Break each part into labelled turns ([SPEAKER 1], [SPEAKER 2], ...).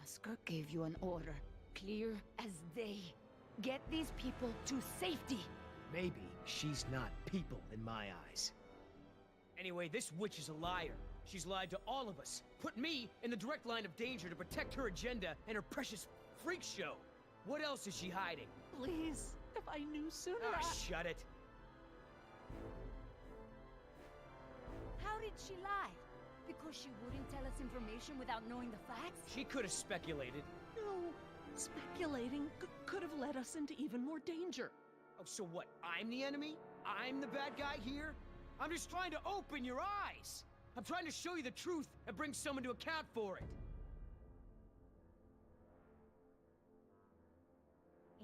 [SPEAKER 1] Oscar gave you an order, clear as day. Get these people to safety.
[SPEAKER 2] Maybe she's not people in my eyes. Anyway, this witch is a liar. She's lied to all of us. Put me in the direct line of danger to protect her agenda and her precious freak show. What else is she hiding?
[SPEAKER 3] Please, if I knew sooner,
[SPEAKER 2] Ah, shut it.
[SPEAKER 1] How did she lie? Because she wouldn't tell us information without knowing the facts?
[SPEAKER 2] She could have speculated.
[SPEAKER 3] No, speculating could have led us into even more danger.
[SPEAKER 2] Oh, so what? I'm the enemy? I'm the bad guy here? I'm just trying to open your eyes! I'm trying to show you the truth and bring someone to account for it.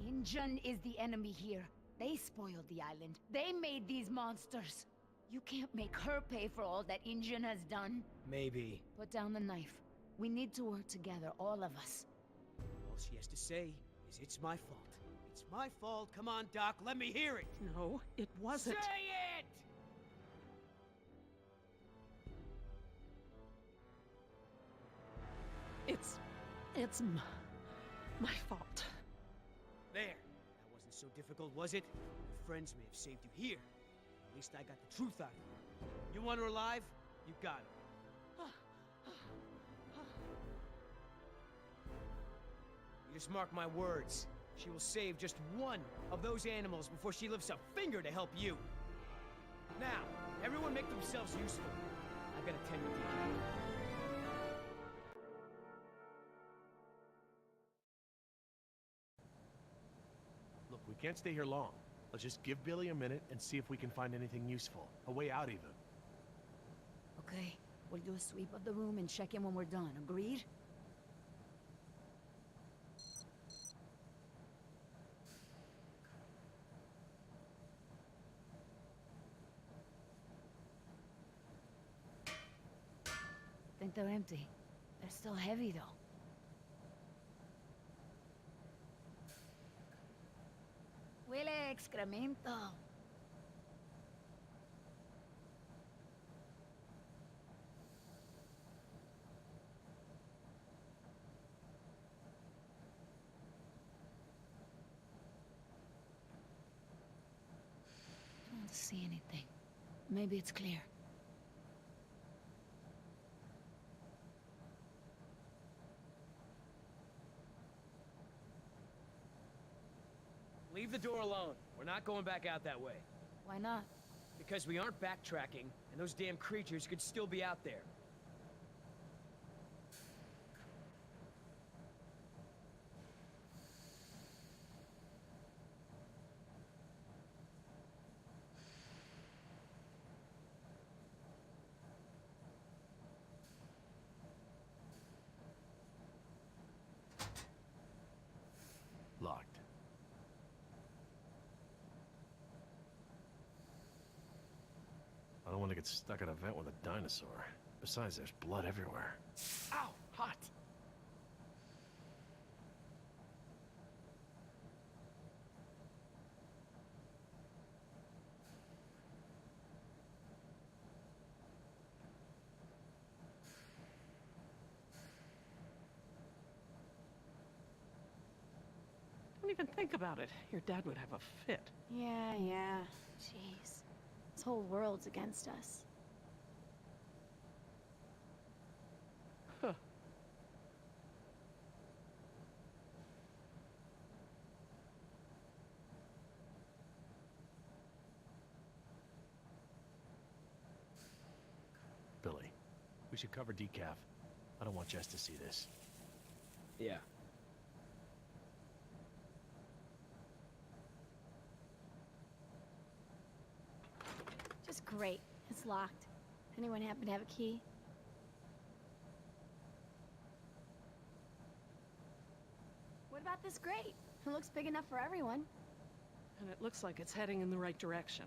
[SPEAKER 1] Injun is the enemy here. They spoiled the island. They made these monsters. You can't make her pay for all that Injun has done.
[SPEAKER 2] Maybe.
[SPEAKER 1] Put down the knife. We need to work together, all of us.
[SPEAKER 2] All she has to say is it's my fault. It's my fault. Come on, Doc, let me hear it.
[SPEAKER 3] No, it wasn't.
[SPEAKER 2] Say it!
[SPEAKER 3] It's my fault.
[SPEAKER 2] There. That wasn't so difficult, was it? Your friends may have saved you here. At least I got the truth out of you. You want her alive? You got her. You just mark my words. She will save just one of those animals before she lifts a finger to help you. Now, everyone make themselves useful. I've got to tend to decaf.
[SPEAKER 4] Look, we can't stay here long. Let's just give Billy a minute and see if we can find anything useful. A way out, even.
[SPEAKER 1] Okay, we'll do a sweep of the room and check in when we're done. Agreed? Think they're empty. They're still heavy, though. Huele a excremento. I don't see anything. Maybe it's clear.
[SPEAKER 2] Leave the door alone. We're not going back out that way.
[SPEAKER 1] Why not?
[SPEAKER 2] Because we aren't backtracking, and those damn creatures could still be out there.
[SPEAKER 4] Locked. I don't want to get stuck at a vent with a dinosaur. Besides, there's blood everywhere. Ow! Hot!
[SPEAKER 3] Don't even think about it. Your dad would have a fit.
[SPEAKER 5] Yeah. Jeez. This whole world's against us.
[SPEAKER 3] Huh.
[SPEAKER 4] Billy, we should cover decaf. I don't want Jess to see this.
[SPEAKER 2] Yeah.
[SPEAKER 5] Just great. It's locked. Anyone happen to have a key? What about this grate? It looks big enough for everyone.
[SPEAKER 3] And it looks like it's heading in the right direction.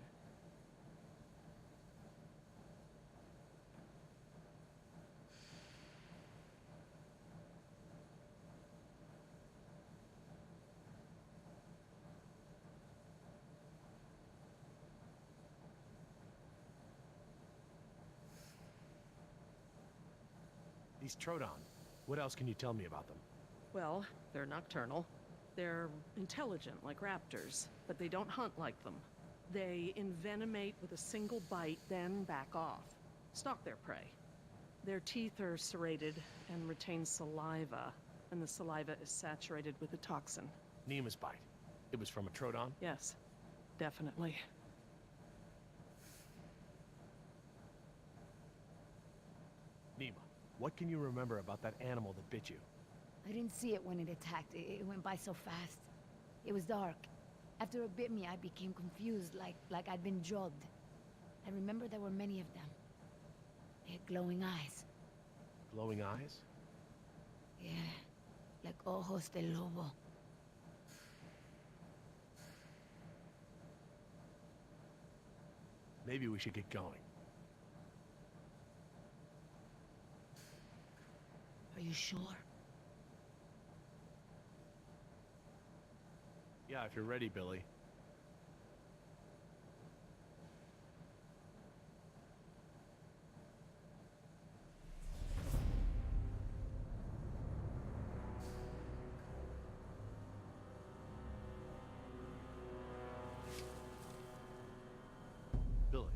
[SPEAKER 4] These Troodon, what else can you tell me about them?
[SPEAKER 3] Well, they're nocturnal. They're intelligent like raptors, but they don't hunt like them. They envenomate with a single bite, then back off. Stalk their prey. Their teeth are serrated and retain saliva, and the saliva is saturated with a toxin.
[SPEAKER 4] Nima's bite. It was from a Troodon?
[SPEAKER 3] Yes, definitely.
[SPEAKER 4] Nima, what can you remember about that animal that bit you?
[SPEAKER 1] I didn't see it when it attacked. It went by so fast. It was dark. After it bit me, I became confused, like I'd been drugged. I remember there were many of them. They had glowing eyes.
[SPEAKER 4] Glowing eyes?
[SPEAKER 1] Yeah, like ojos de lobo.
[SPEAKER 4] Maybe we should get going.
[SPEAKER 1] Are you sure?
[SPEAKER 4] Yeah, if you're ready, Billy. Billy,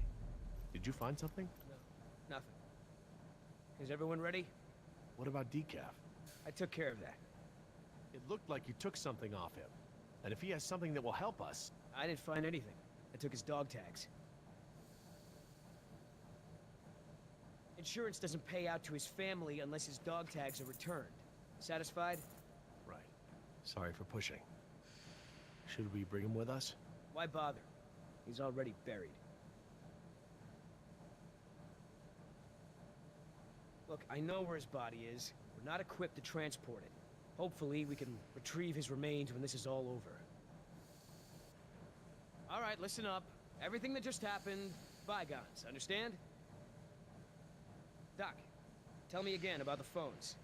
[SPEAKER 4] did you find something?
[SPEAKER 2] No, nothing. Is everyone ready?
[SPEAKER 4] What about Decaf?
[SPEAKER 2] I took care of that.
[SPEAKER 4] It looked like you took something off him. And if he has something that will help us...
[SPEAKER 2] I didn't find anything. I took his dog tags. Insurance doesn't pay out to his family unless his dog tags are returned. Satisfied?
[SPEAKER 4] Right. Sorry for pushing. Should we bring him with us?
[SPEAKER 2] Why bother? He's already buried. Look, I know where his body is. We're not equipped to transport it. Hopefully, we can retrieve his remains when this is all over. All right, listen up. Everything that just happened, bygones, understand? Doc, tell me again about the phones.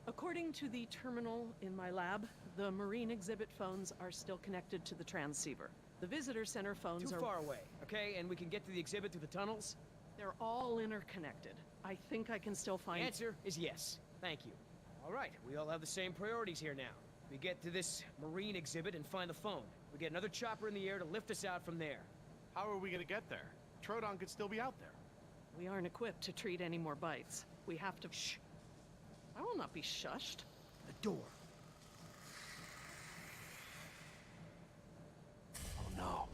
[SPEAKER 3] According to the terminal in my lab, the marine exhibit phones are still connected to the transceiver. The visitor center phones
[SPEAKER 2] Too
[SPEAKER 3] are...
[SPEAKER 2] far away, okay? And we can get to the exhibit through the tunnels?
[SPEAKER 3] They're all interconnected. I think I can still find...
[SPEAKER 2] Answer is yes. Thank you. All right, we all have the same priorities here now. We get to this marine exhibit and find the phone. We get another chopper in the air to lift us out from there.
[SPEAKER 4] How are we gonna get there? Troodon could still be out there.
[SPEAKER 3] We aren't equipped to treat any more bites. We have to...
[SPEAKER 2] Shh.
[SPEAKER 3] I will not be shushed.
[SPEAKER 2] The door.
[SPEAKER 4] Oh no.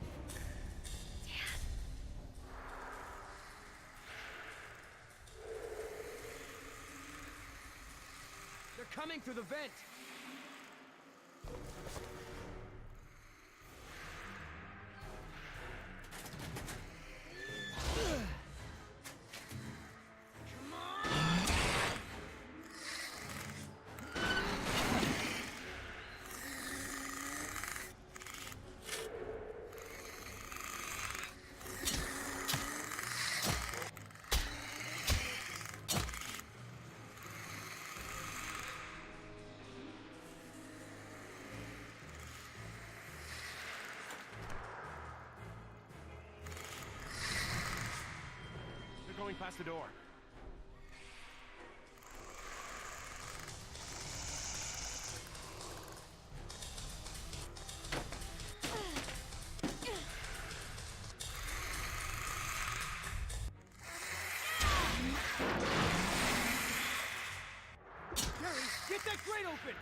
[SPEAKER 2] They're coming through the vent.
[SPEAKER 4] They're going past the door.
[SPEAKER 2] Jerry, get that grate open!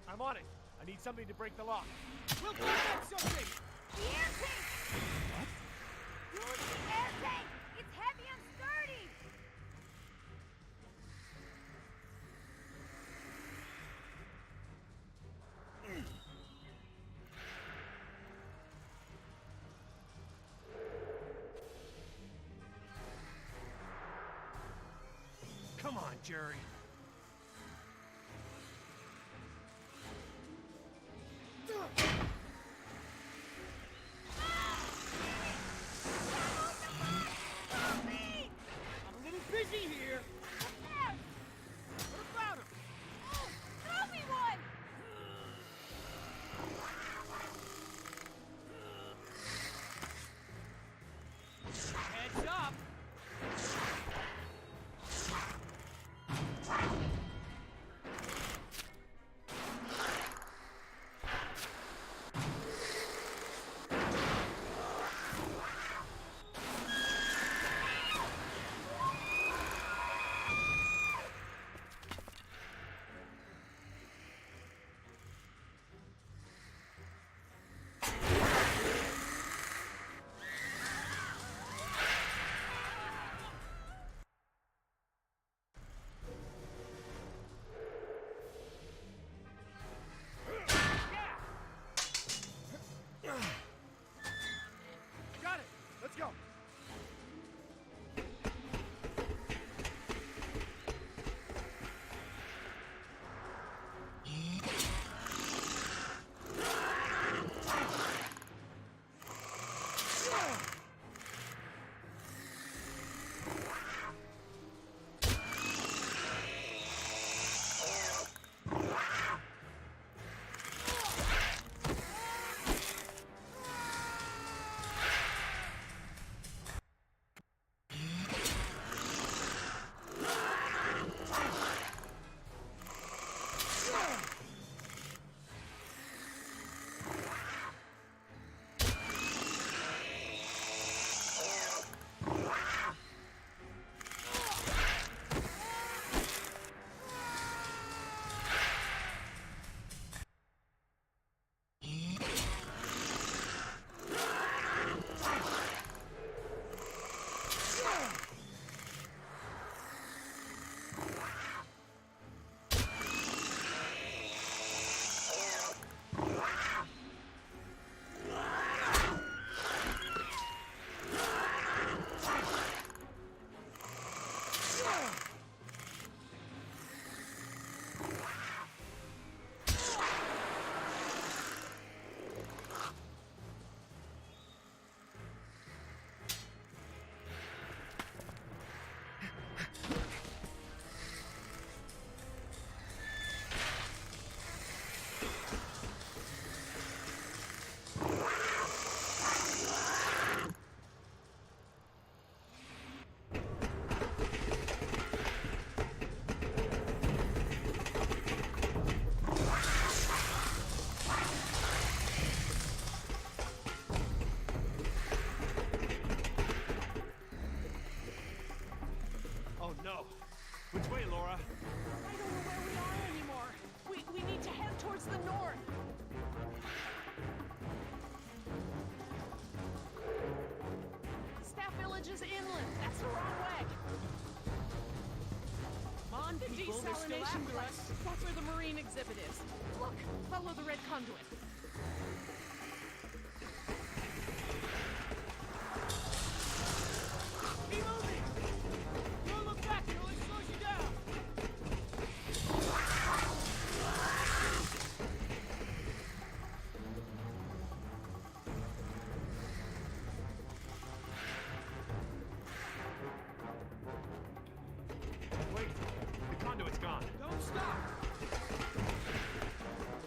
[SPEAKER 4] I'm on it. I need something to break the lock.
[SPEAKER 2] We'll find something!
[SPEAKER 1] The air tank! What? Use the air tank! It's heavy and sturdy!
[SPEAKER 4] Come on, Jerry.
[SPEAKER 2] I'm a little busy here. What about him?
[SPEAKER 1] Throw me one!
[SPEAKER 2] Heads up!
[SPEAKER 4] Which way, Laura?
[SPEAKER 3] I don't know where we are anymore. We need to head towards the north. Staff Village is inland. That's the wrong way.
[SPEAKER 2] Come on,
[SPEAKER 3] The
[SPEAKER 2] people, they're still
[SPEAKER 3] desalination
[SPEAKER 2] after
[SPEAKER 3] plant.
[SPEAKER 2] us.
[SPEAKER 3] That's where the marine exhibit is. Look, follow the red conduit.
[SPEAKER 2] Keep moving! Don't look back, it only slows you down!
[SPEAKER 4] Wait, the conduit's gone.
[SPEAKER 2] Don't stop!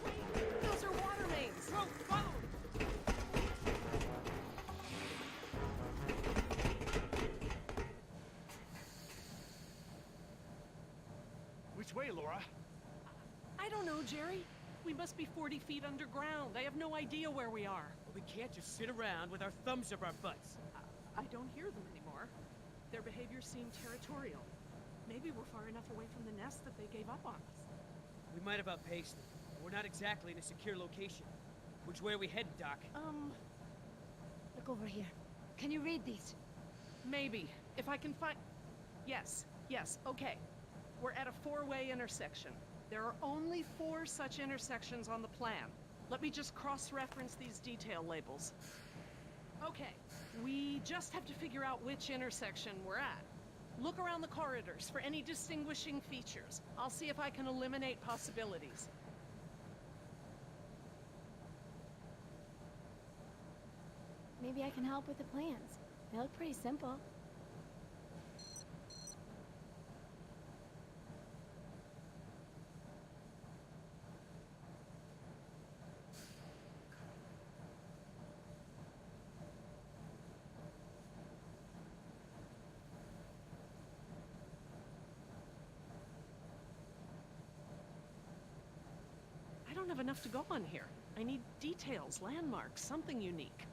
[SPEAKER 3] Wait, those are water mains.
[SPEAKER 2] Bro, follow him!
[SPEAKER 4] Which way, Laura?
[SPEAKER 3] I don't know, Jerry. We must be 40 feet underground. I have no idea where we are.
[SPEAKER 2] Well, we can't just sit around with our thumbs up our butts.
[SPEAKER 3] I don't hear them anymore. Their behavior seemed territorial. Maybe we're far enough away from the nest that they gave up on us.
[SPEAKER 2] We might have outpaced them. We're not exactly in a secure location. Which way are we headed, Doc?
[SPEAKER 1] Look over here. Can you read these?
[SPEAKER 3] Maybe. If I can find... Yes, okay. We're at a four-way intersection. There are only 4 such intersections on the plan. Let me just cross-reference these detail labels. Okay, we just have to figure out which intersection we're at. Look around the corridors for any distinguishing features. I'll see if I can eliminate possibilities.
[SPEAKER 5] Maybe I can help with the plans. They look pretty simple.
[SPEAKER 3] I don't have enough to go on here. I need details, landmarks, something unique.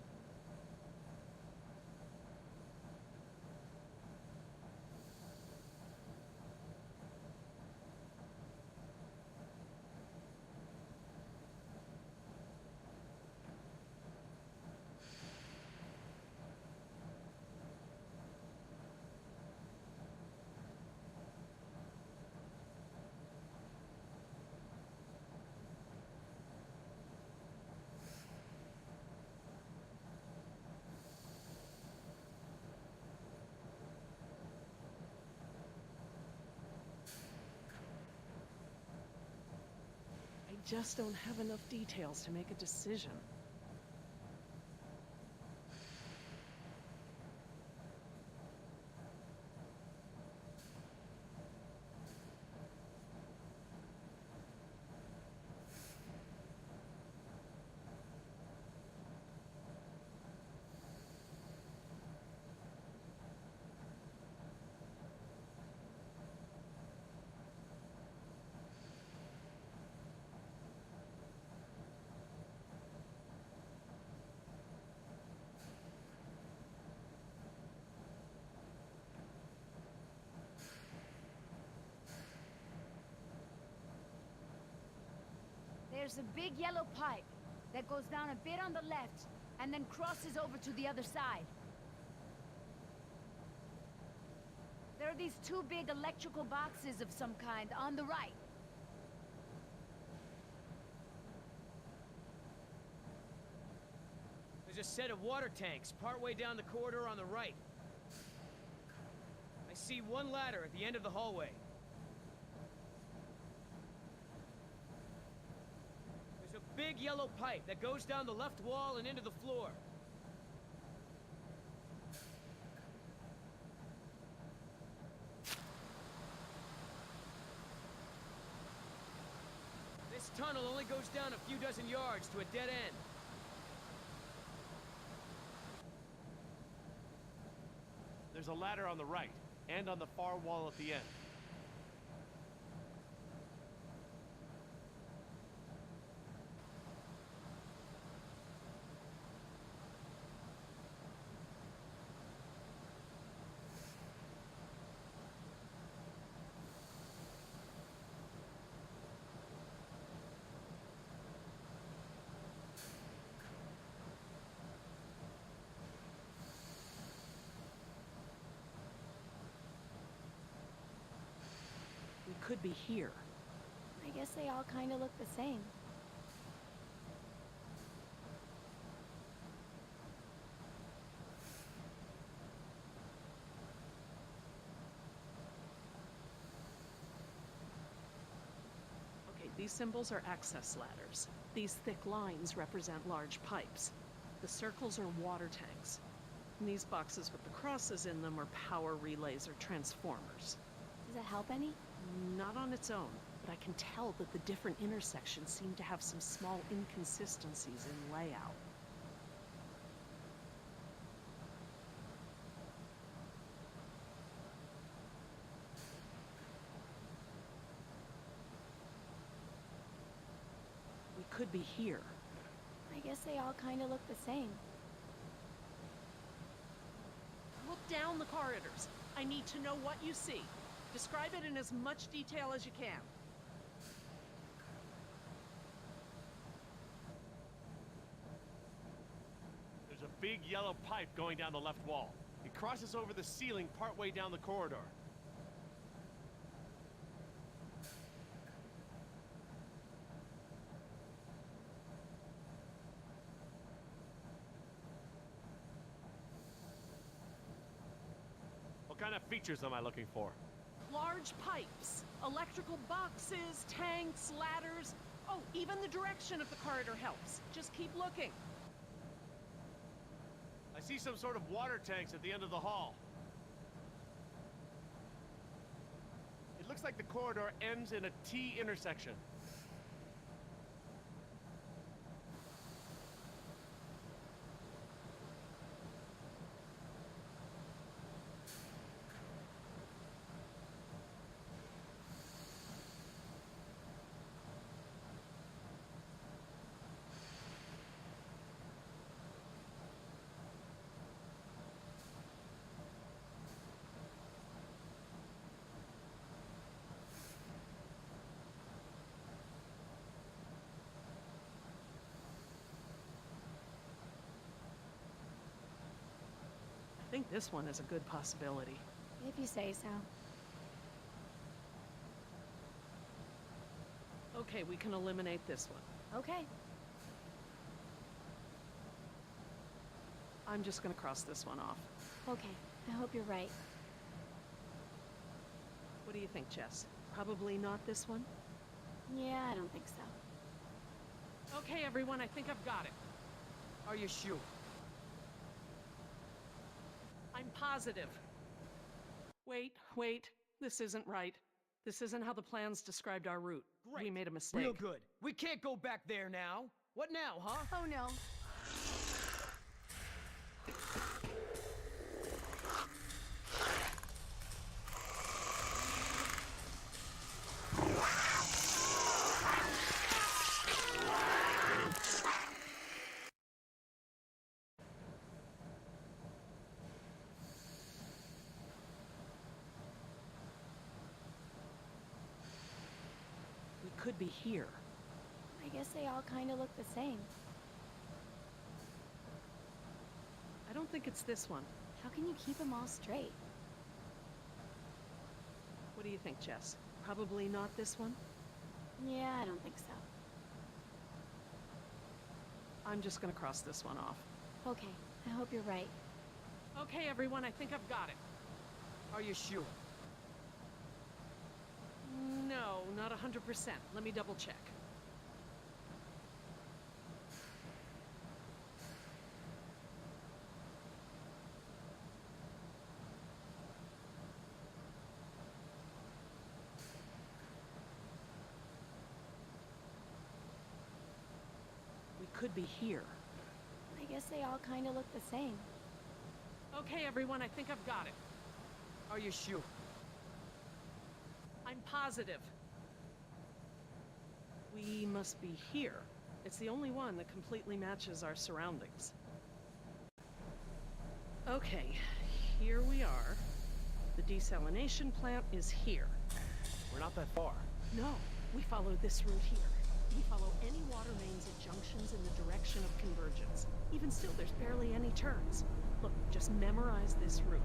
[SPEAKER 3] I just don't have enough details to make a decision.
[SPEAKER 1] There's a big yellow pipe that goes down a bit on the left and then crosses over to the other side. There are these 2 big electrical boxes of some kind on the right.
[SPEAKER 2] There's a set of water tanks partway down the corridor on the right. I see one ladder at the end of the hallway. There's a big yellow pipe that goes down the left wall and into the floor. This tunnel only goes down a few dozen yards to a dead end.
[SPEAKER 4] There's a ladder on the right, and on the far wall at the end.
[SPEAKER 3] could be here.
[SPEAKER 5] I guess they all kind of look the same.
[SPEAKER 3] Okay, these symbols are access ladders. These thick lines represent large pipes. The circles are water tanks. And these boxes with the crosses in them are power relays or transformers.
[SPEAKER 5] Does it help any?
[SPEAKER 3] Not on its own, but I can tell that the different intersections seem to have some small inconsistencies in layout. We could be here.
[SPEAKER 5] I guess they all kind of look the same.
[SPEAKER 3] Look down the corridors. I need to know what you see. Describe it in as much detail as you can.
[SPEAKER 4] There's a big yellow pipe going down the left wall. It crosses over the ceiling partway down the corridor. What kind of features am I looking for?
[SPEAKER 3] Large pipes, electrical boxes, tanks, ladders. Oh, even the direction of the corridor helps. Just keep looking.
[SPEAKER 4] I see some sort of water tanks at the end of the hall. It looks like the corridor ends in a T intersection.
[SPEAKER 3] I think this one is a good possibility.
[SPEAKER 5] If you say so.
[SPEAKER 3] Okay, we can eliminate this one.
[SPEAKER 5] Okay.
[SPEAKER 3] I'm just gonna cross this one off.
[SPEAKER 5] Okay. I hope you're right.
[SPEAKER 3] What do you think, Jess? Probably not this one?
[SPEAKER 5] Yeah, I don't think so.
[SPEAKER 3] Okay, everyone, I think I've got it.
[SPEAKER 2] Are you sure?
[SPEAKER 3] I'm positive. Wait. This isn't right. This isn't how the plans described our route.
[SPEAKER 2] Great.
[SPEAKER 3] We made a mistake.
[SPEAKER 2] Real good. We can't go back there now. What now, huh?
[SPEAKER 5] Oh no.
[SPEAKER 3] We could be here.
[SPEAKER 5] I guess they all kind of look the same.
[SPEAKER 3] I don't think it's this one.
[SPEAKER 5] How can you keep them all straight?
[SPEAKER 3] What do you think, Jess? Probably not this one?
[SPEAKER 5] Yeah, I don't think so.
[SPEAKER 3] I'm just gonna cross this one off.
[SPEAKER 5] Okay. I hope you're right.
[SPEAKER 3] Okay, everyone, I think I've got it.
[SPEAKER 2] Are you sure?
[SPEAKER 3] No, not 100%. Let me double check. We could be here.
[SPEAKER 5] I guess they all kind of look the same.
[SPEAKER 3] Okay, everyone, I think I've got it.
[SPEAKER 2] Are you sure?
[SPEAKER 3] I'm positive. We must be here. It's the only one that completely matches our surroundings. Okay, here we are. The desalination plant is here.
[SPEAKER 4] We're not that far.
[SPEAKER 3] No, we follow this route here. We follow any water mains at junctions in the direction of convergence. Even still, there's barely any turns. Look, just memorize this route.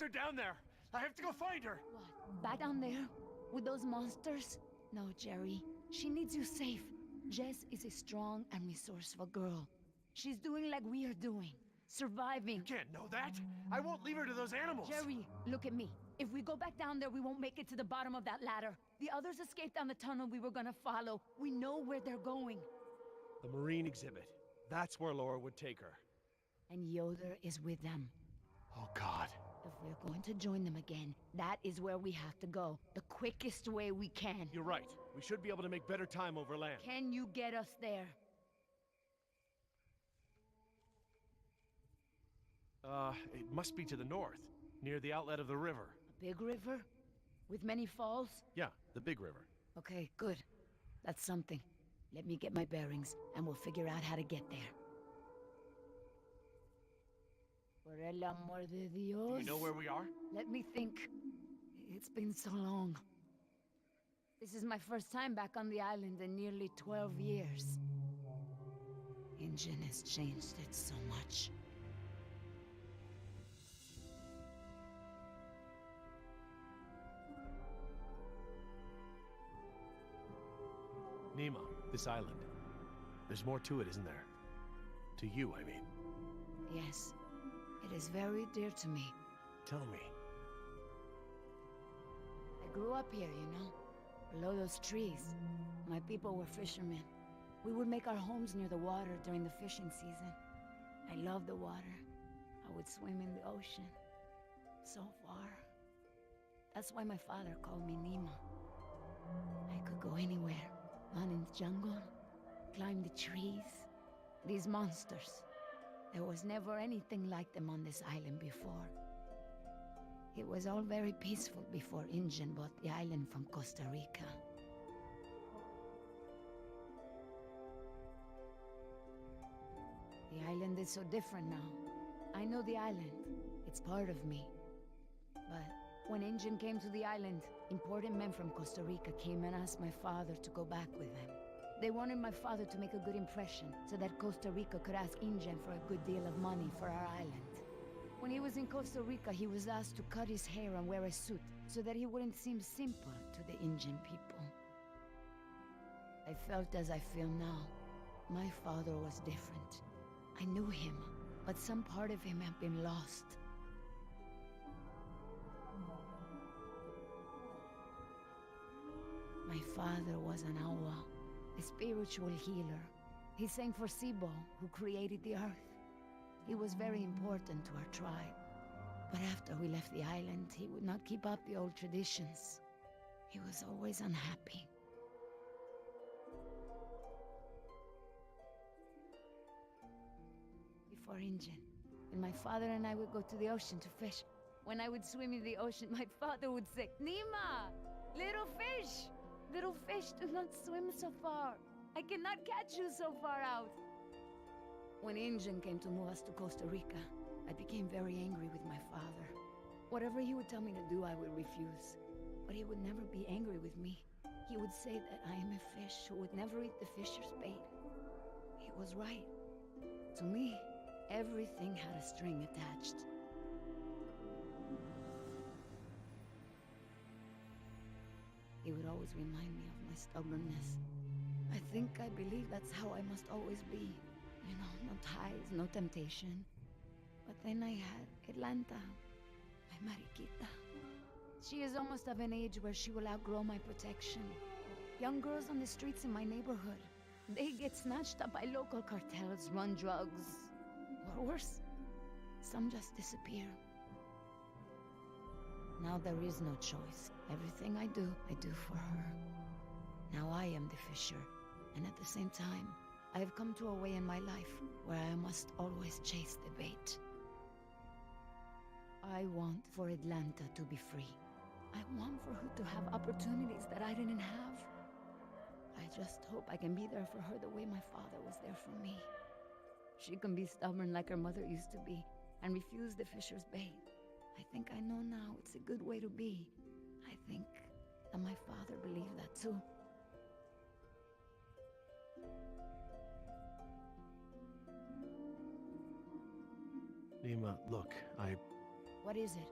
[SPEAKER 4] locked her down there. I have to go find her.
[SPEAKER 1] What? Back down there? With those monsters? No, Jerry. She needs you safe. Jess is a strong and resourceful girl. She's doing like we are doing. Surviving.
[SPEAKER 4] You can't know that. I won't leave her to those animals.
[SPEAKER 1] Jerry, look at me. If we go back down there, we won't make it to the bottom of that ladder. The others escaped down the tunnel we were gonna follow. We know where they're going.
[SPEAKER 4] The marine exhibit. That's where Laura would take her.
[SPEAKER 1] And Yoder is with them.
[SPEAKER 4] Oh, God.
[SPEAKER 1] If we're going to join them again, that is where we have to go. The quickest way we can.
[SPEAKER 4] You're right. We should be able to make better time over land.
[SPEAKER 1] Can you get us there?
[SPEAKER 4] It must be to the north, near the outlet of the river.
[SPEAKER 1] A big river? With many falls?
[SPEAKER 4] Yeah, the big river.
[SPEAKER 1] Okay, good. That's something. Let me get my bearings, and we'll figure out how to get there. Por el amor de Dios.
[SPEAKER 4] Do you know where we are?
[SPEAKER 1] Let me think. It's been so long. This is my first time back on the island in nearly 12 years. Ingen has changed it so much.
[SPEAKER 4] Nima, this island. There's more to it, isn't there? To you, I mean.
[SPEAKER 1] Yes. It is very dear to me.
[SPEAKER 4] Tell me.
[SPEAKER 1] I grew up here, you know, below those trees. My people were fishermen. We would make our homes near the water during the fishing season. I loved the water. I would swim in the ocean. So far. That's why my father called me Nima. I could go anywhere. Run in the jungle, climb the trees. These monsters. There was never anything like them on this island before. It was all very peaceful before Ingen bought the island from Costa Rica. The island is so different now. I know the island. It's part of me. But when Ingen came to the island, important men from Costa Rica came and asked my father to go back with them. They wanted my father to make a good impression, so that Costa Rica could ask Ingen for a good deal of money for our island. When he was in Costa Rica, he was asked to cut his hair and wear a suit, so that he wouldn't seem simple to the Ingen people. I felt as I feel now. My father was different. I knew him, but some part of him had been lost. My father was an awa, a spiritual healer. He sang for Sibo, who created the earth. He was very important to our tribe. But after we left the island, he would not keep up the old traditions. He was always unhappy. Before Ingen, when my father and I would go to the ocean to fish, when I would swim in the ocean, my father would say, "Nima, little fish! Little fish, do not swim so far. I cannot catch you so far out." When Ingen came to move us to Costa Rica, I became very angry with my father. Whatever he would tell me to do, I would refuse. But he would never be angry with me. He would say that I am a fish who would never eat the fisher's bait. He was right. To me, everything had a string attached. He would always remind me of my stubbornness. I believe that's how I must always be. You know, no ties, no temptation. But then I had Atlanta, my Mariquita. She is almost of an age where she will outgrow my protection. Young girls on the streets in my neighborhood, they get snatched up by local cartels, run drugs, or worse, some just disappear. Now there is no choice. Everything I do for her. Now I am the fisher, and at the same time, I have come to a way in my life where I must always chase the bait. I want for Atlanta to be free. I want for her to have opportunities that I didn't have. I just hope I can be there for her the way my father was there for me. She can be stubborn like her mother used to be, and refuse the fisher's bait. I think I know now it's a good way to be. I think that my father believed that too.
[SPEAKER 4] Nima, look,
[SPEAKER 1] What is it?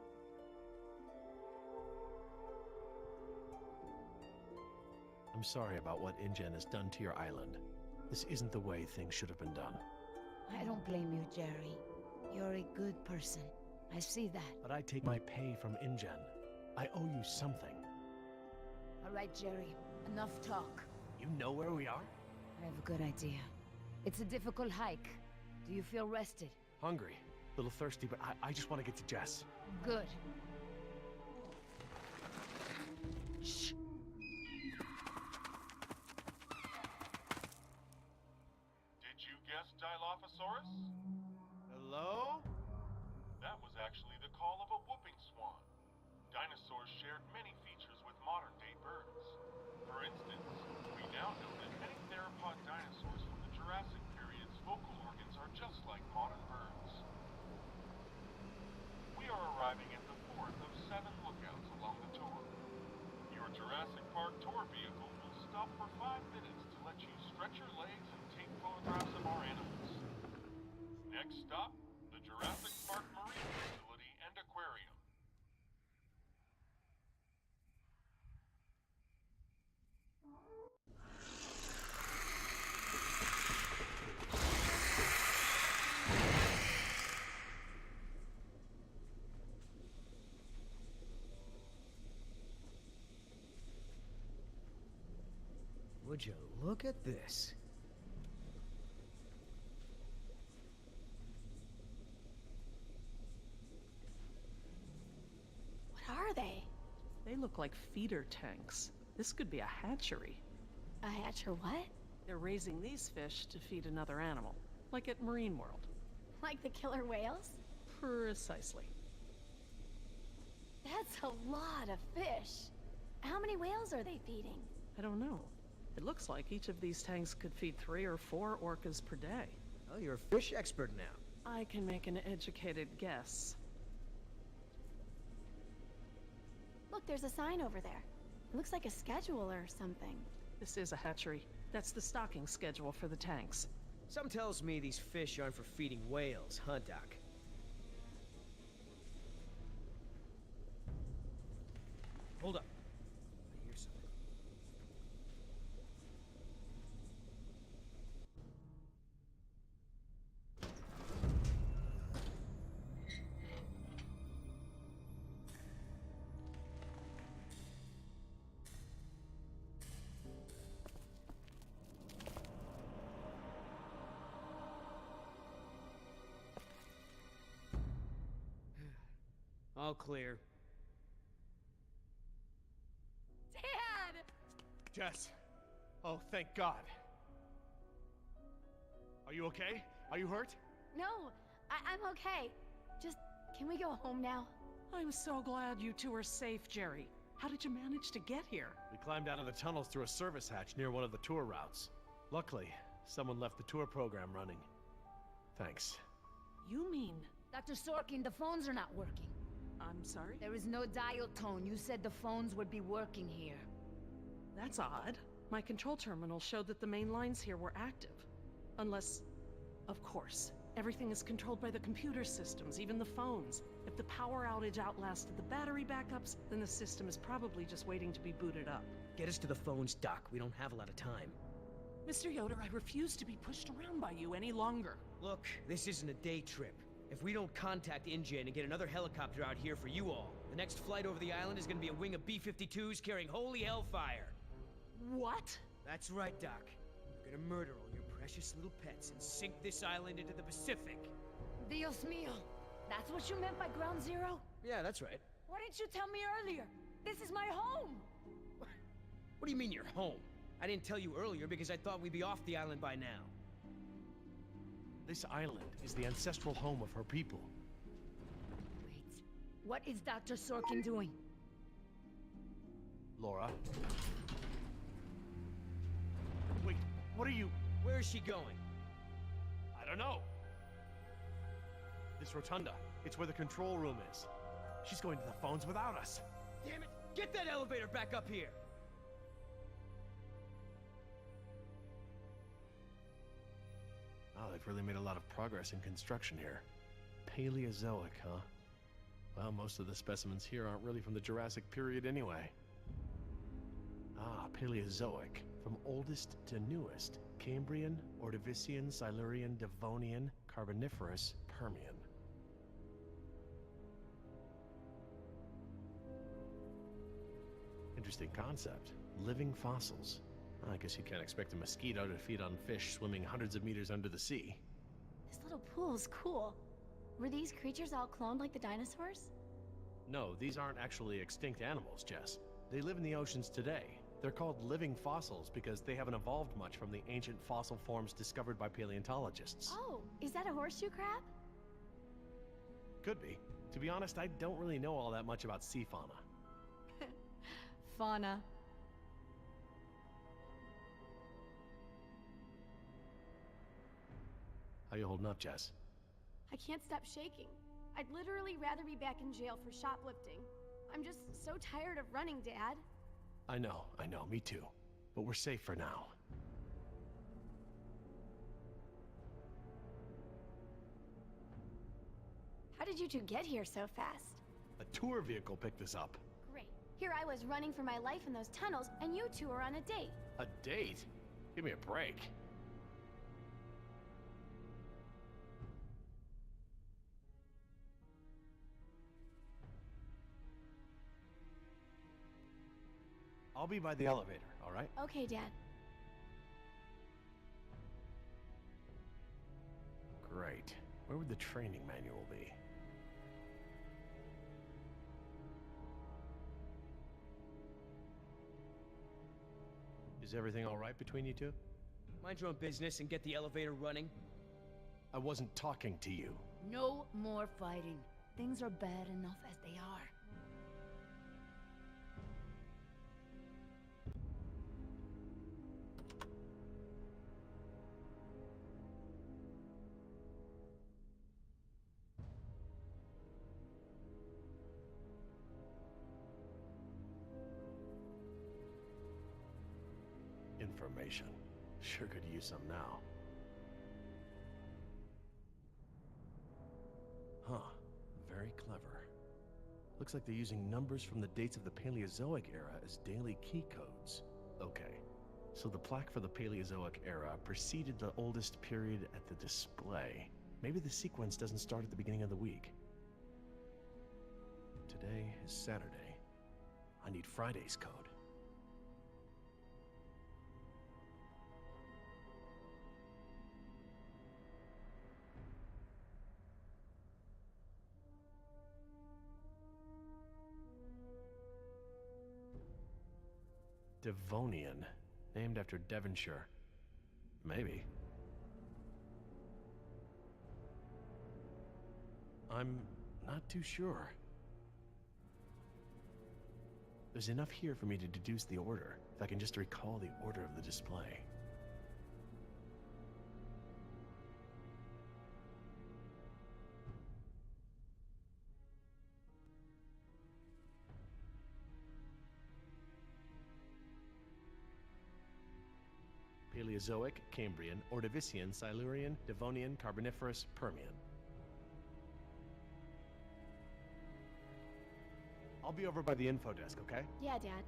[SPEAKER 4] I'm sorry about what InGen has done to your island. This isn't the way things should have been done.
[SPEAKER 1] I don't blame you, Jerry. You're a good person. I see that.
[SPEAKER 4] But I take my pay from InGen. I owe you something.
[SPEAKER 1] All right, Jerry. Enough talk.
[SPEAKER 4] You know where we are?
[SPEAKER 1] I have a good idea. It's a difficult hike. Do you feel rested?
[SPEAKER 4] Hungry. A little thirsty, but I just want to get to Jess.
[SPEAKER 1] Good.
[SPEAKER 4] Shh.
[SPEAKER 6] Did you guess Dilophosaurus?
[SPEAKER 4] Hello?
[SPEAKER 6] That was actually the call of a whooping swan. Dinosaurs shared many features with modern-day birds. For instance, we now know that many theropod dinosaurs from the Jurassic period's vocal organs are just like modern birds. We are arriving at the fourth of 7 lookouts along the tour. Your Jurassic Park tour vehicle will stop for 5 minutes to let you stretch your legs and take photographs of our animals. Next stop, the Jurassic Park Marine Facility and Aquarium.
[SPEAKER 2] Would you look at this?
[SPEAKER 5] What are they?
[SPEAKER 3] They look like feeder tanks. This could be a hatchery.
[SPEAKER 5] A hatcher what?
[SPEAKER 3] They're raising these fish to feed another animal, like at Marine World.
[SPEAKER 5] Like the killer whales?
[SPEAKER 3] Precisely.
[SPEAKER 5] That's a lot of fish. How many whales are they feeding?
[SPEAKER 3] I don't know. It looks like each of these tanks could feed 3 or 4 orcas per day.
[SPEAKER 2] Oh, you're a fish expert now.
[SPEAKER 3] I can make an educated guess.
[SPEAKER 5] Look, there's a sign over there. It looks like a schedule or something.
[SPEAKER 3] This is a hatchery. That's the stocking schedule for the tanks.
[SPEAKER 2] Some tells me these fish aren't for feeding whales, huh, Doc? Hold up. I hear something. All clear.
[SPEAKER 5] Dad!
[SPEAKER 4] Jess! Oh, thank God. Are you okay? Are you hurt?
[SPEAKER 5] No, I'm okay. Just, can we go home now?
[SPEAKER 3] I'm so glad you two are safe, Jerry. How did you manage to get here?
[SPEAKER 4] We climbed out of the tunnels through a service hatch near one of the tour routes. Luckily, someone left the tour program running. Thanks.
[SPEAKER 3] You mean...
[SPEAKER 1] Dr. Sorkin, the phones are not working.
[SPEAKER 3] I'm sorry?
[SPEAKER 1] There is no dial tone. You said the phones would be working here.
[SPEAKER 3] That's odd. My control terminal showed that the main lines here were active. Unless... Of course. Everything is controlled by the computer systems, even the phones. If the power outage outlasted the battery backups, then the system is probably just waiting to be booted up.
[SPEAKER 2] Get us to the phones, Doc. We don't have a lot of time.
[SPEAKER 3] Mr. Yoder, I refuse to be pushed around by you any longer.
[SPEAKER 2] Look, this isn't a day trip. If we don't contact InGen and get another helicopter out here for you all, the next flight over the island is gonna be a wing of B-52s carrying holy hellfire.
[SPEAKER 3] What?
[SPEAKER 2] That's right, Doc. We're gonna murder all your precious little pets and sink this island into the Pacific.
[SPEAKER 1] Dios mío. That's what you meant by ground zero?
[SPEAKER 2] Yeah, that's right.
[SPEAKER 1] Why didn't you tell me earlier? This is my home!
[SPEAKER 2] What do you mean you're home? I didn't tell you earlier because I thought we'd be off the island by now.
[SPEAKER 4] This island is the ancestral home of her people.
[SPEAKER 1] Wait. What is Dr. Sorkin doing?
[SPEAKER 4] Laura? Wait, what are you...
[SPEAKER 2] Where is she going?
[SPEAKER 4] I don't know. This rotunda. It's where the control room is. She's going to the phones without us.
[SPEAKER 2] Damn it! Get that elevator back up here!
[SPEAKER 4] Oh, they've really made a lot of progress in construction here. Paleozoic, huh? Well, most of the specimens here aren't really from the Jurassic period anyway. Ah, Paleozoic. From oldest to newest. Cambrian, Ordovician, Silurian, Devonian, Carboniferous, Permian. Interesting concept. Living fossils. I guess you can't expect a mosquito to feed on fish swimming hundreds of meters under the sea.
[SPEAKER 5] This little pool's cool. Were these creatures all cloned like the dinosaurs?
[SPEAKER 4] No, these aren't actually extinct animals, Jess. They live in the oceans today. They're called living fossils because they haven't evolved much from the ancient fossil forms discovered by paleontologists.
[SPEAKER 5] Oh, is that a horseshoe crab?
[SPEAKER 4] Could be. To be honest, I don't really know all that much about sea fauna.
[SPEAKER 5] Fauna.
[SPEAKER 4] How you holding up, Jess?
[SPEAKER 5] I can't stop shaking. I'd literally rather be back in jail for shoplifting. I'm just so tired of running, Dad.
[SPEAKER 4] I know, me too. But we're safe for now.
[SPEAKER 5] How did you two get here so fast?
[SPEAKER 4] A tour vehicle picked us up.
[SPEAKER 5] Great. Here I was running for my life in those tunnels, and you two are on a date.
[SPEAKER 4] A date? Give me a break. I'll be by the elevator, all right?
[SPEAKER 5] Okay, Dad.
[SPEAKER 4] Great. Where would the training manual be? Is everything all right between you two?
[SPEAKER 2] Mind your own business and get the elevator running.
[SPEAKER 4] I wasn't talking to you.
[SPEAKER 1] No more fighting. Things are bad enough as they are.
[SPEAKER 4] Information. Sure could use some now. Huh. Very clever. Looks like they're using numbers from the dates of the Paleozoic era as daily key codes. Okay. So the plaque for the Paleozoic era preceded the oldest period at the display. Maybe the sequence doesn't start at the beginning of the week. Today is Saturday. I need Friday's code. Devonian, named after Devonshire. Maybe. I'm not too sure. There's enough here for me to deduce the order, if I can just recall the order of the display. Paleozoic, Cambrian, Ordovician, Silurian, Devonian, Carboniferous, Permian. I'll be over by the info desk, okay?
[SPEAKER 5] Yeah, Dad.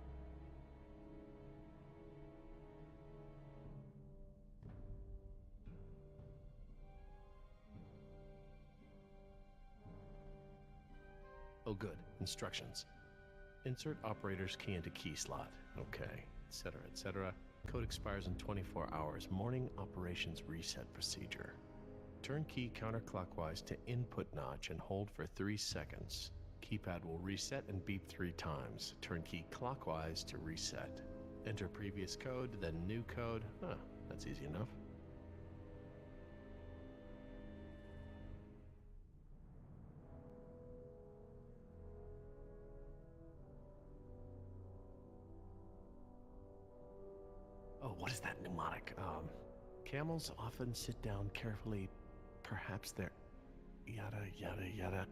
[SPEAKER 4] Oh, good. Instructions. Insert operator's key into key slot. Okay. Etc., etc. Code expires in 24 hours. Morning operations reset procedure. Turn key counterclockwise to input notch and hold for 3 seconds. Keypad will reset and beep 3 times. Turn key clockwise to reset. Enter previous code, then new code. Huh, that's easy enough. Oh, what is that mnemonic? Camels often sit down carefully. Perhaps they're... yada, yada, yada.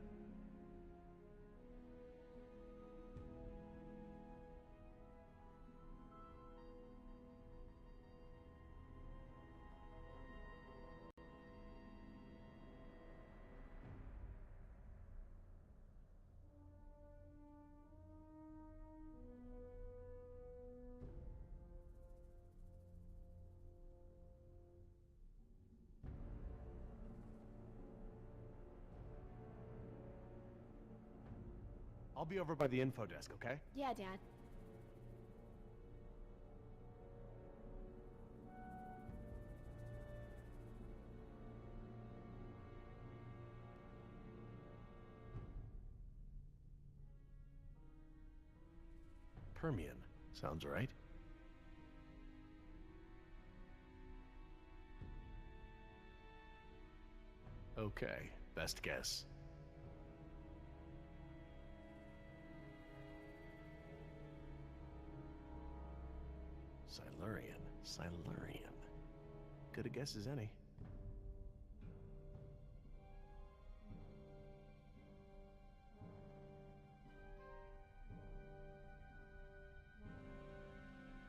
[SPEAKER 7] I'll be over by the info desk, okay?
[SPEAKER 5] Yeah, Dad.
[SPEAKER 4] Permian. Sounds right. Okay, best guess. Silurian. Good a guess as any.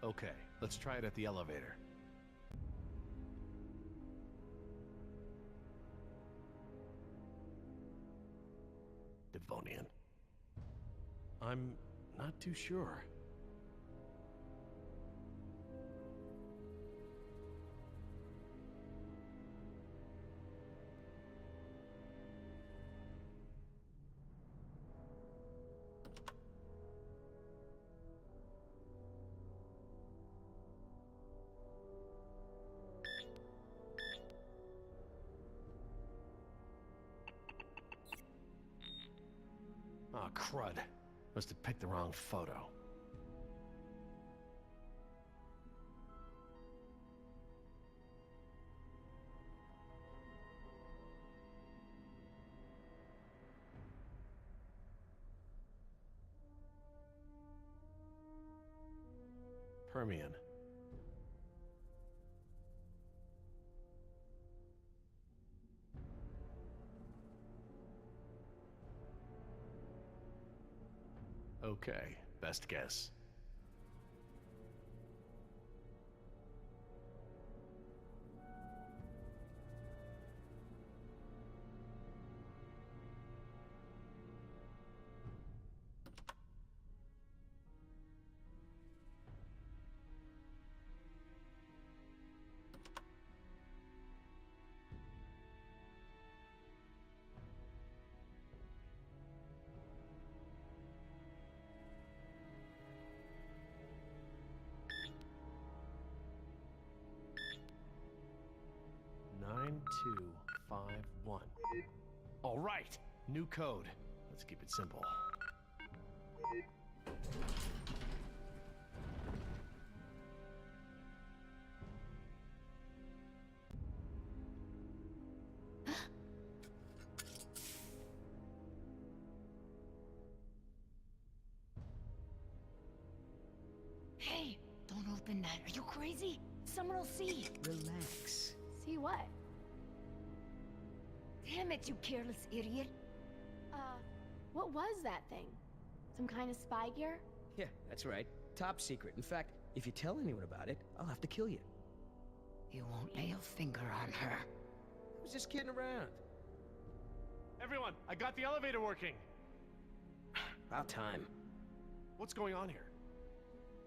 [SPEAKER 4] Okay, let's try it at the elevator. Devonian. I'm not too sure. Oh, crud. Must have picked the wrong photo. Permian. Okay, best guess. Nine, 2, 5, 1. All right, new code. Let's keep it simple.
[SPEAKER 1] Hey, don't open that. Are you crazy? Someone will see.
[SPEAKER 2] Relax.
[SPEAKER 5] See what?
[SPEAKER 1] Damn it, you careless idiot.
[SPEAKER 5] What was that thing? Some kind of spy gear?
[SPEAKER 2] Yeah, that's right. Top secret. In fact, if you tell anyone about it, I'll have to kill you.
[SPEAKER 1] You won't lay a finger on her.
[SPEAKER 2] I was just kidding around.
[SPEAKER 7] Everyone, I got the elevator working!
[SPEAKER 2] About time.
[SPEAKER 7] What's going on here?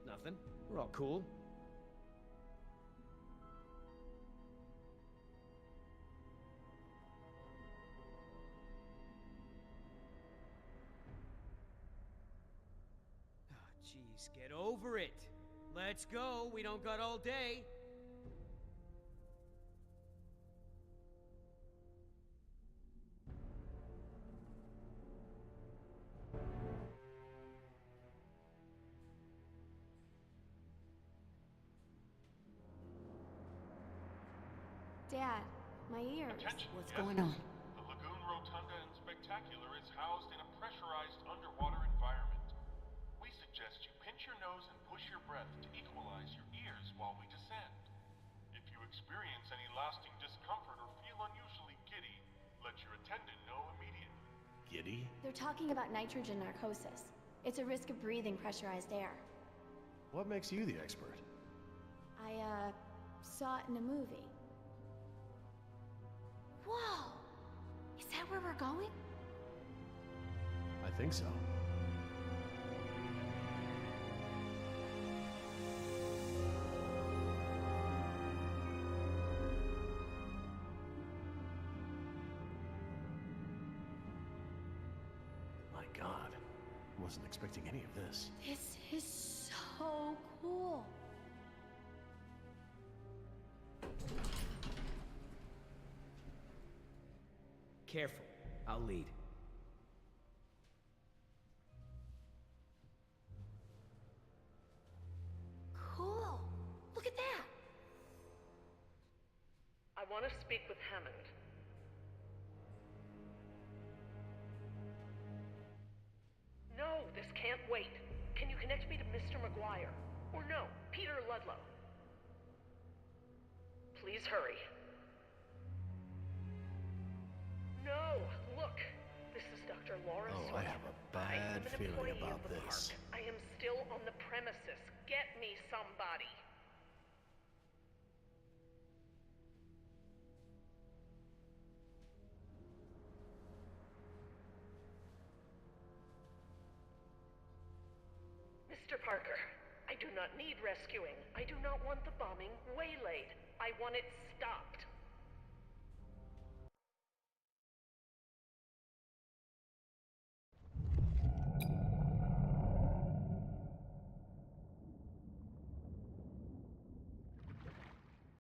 [SPEAKER 2] Nothing. We're all cool. Oh, jeez, get over it. Let's go. We don't got all day.
[SPEAKER 5] Dad, my ears.
[SPEAKER 6] Attention,
[SPEAKER 1] What's
[SPEAKER 6] yes.
[SPEAKER 1] going on?
[SPEAKER 6] The Lagoon Rotunda and Spectacular is housed in a pressurized underwater environment. We suggest you pinch your nose and push your breath to equalize your ears while we descend. If you experience any lasting discomfort or feel unusually giddy, let your attendant know immediately.
[SPEAKER 4] Giddy?
[SPEAKER 5] They're talking about nitrogen narcosis. It's a risk of breathing pressurized air.
[SPEAKER 7] What makes you the expert?
[SPEAKER 5] I, saw it in a movie. Whoa! Is that where we're going?
[SPEAKER 4] I think so. My God. Wasn't expecting any of this.
[SPEAKER 5] This is so cool.
[SPEAKER 2] Careful. I'll lead.
[SPEAKER 5] Cool. Look at that.
[SPEAKER 3] I want to speak with Hammond. No, this can't wait. Can you connect me to Mr. McGuire? Or no, Peter Ludlow. Please hurry. No, look. This is Dr. Laura
[SPEAKER 4] Oh, I have a
[SPEAKER 3] I am
[SPEAKER 4] bad
[SPEAKER 3] an
[SPEAKER 4] feeling
[SPEAKER 3] employee
[SPEAKER 4] about
[SPEAKER 3] of the
[SPEAKER 4] this.
[SPEAKER 3] park. I am still on the premises. Get me somebody. Mr. Parker, I do not need rescuing. I do not want the bombing waylaid. I want it stopped.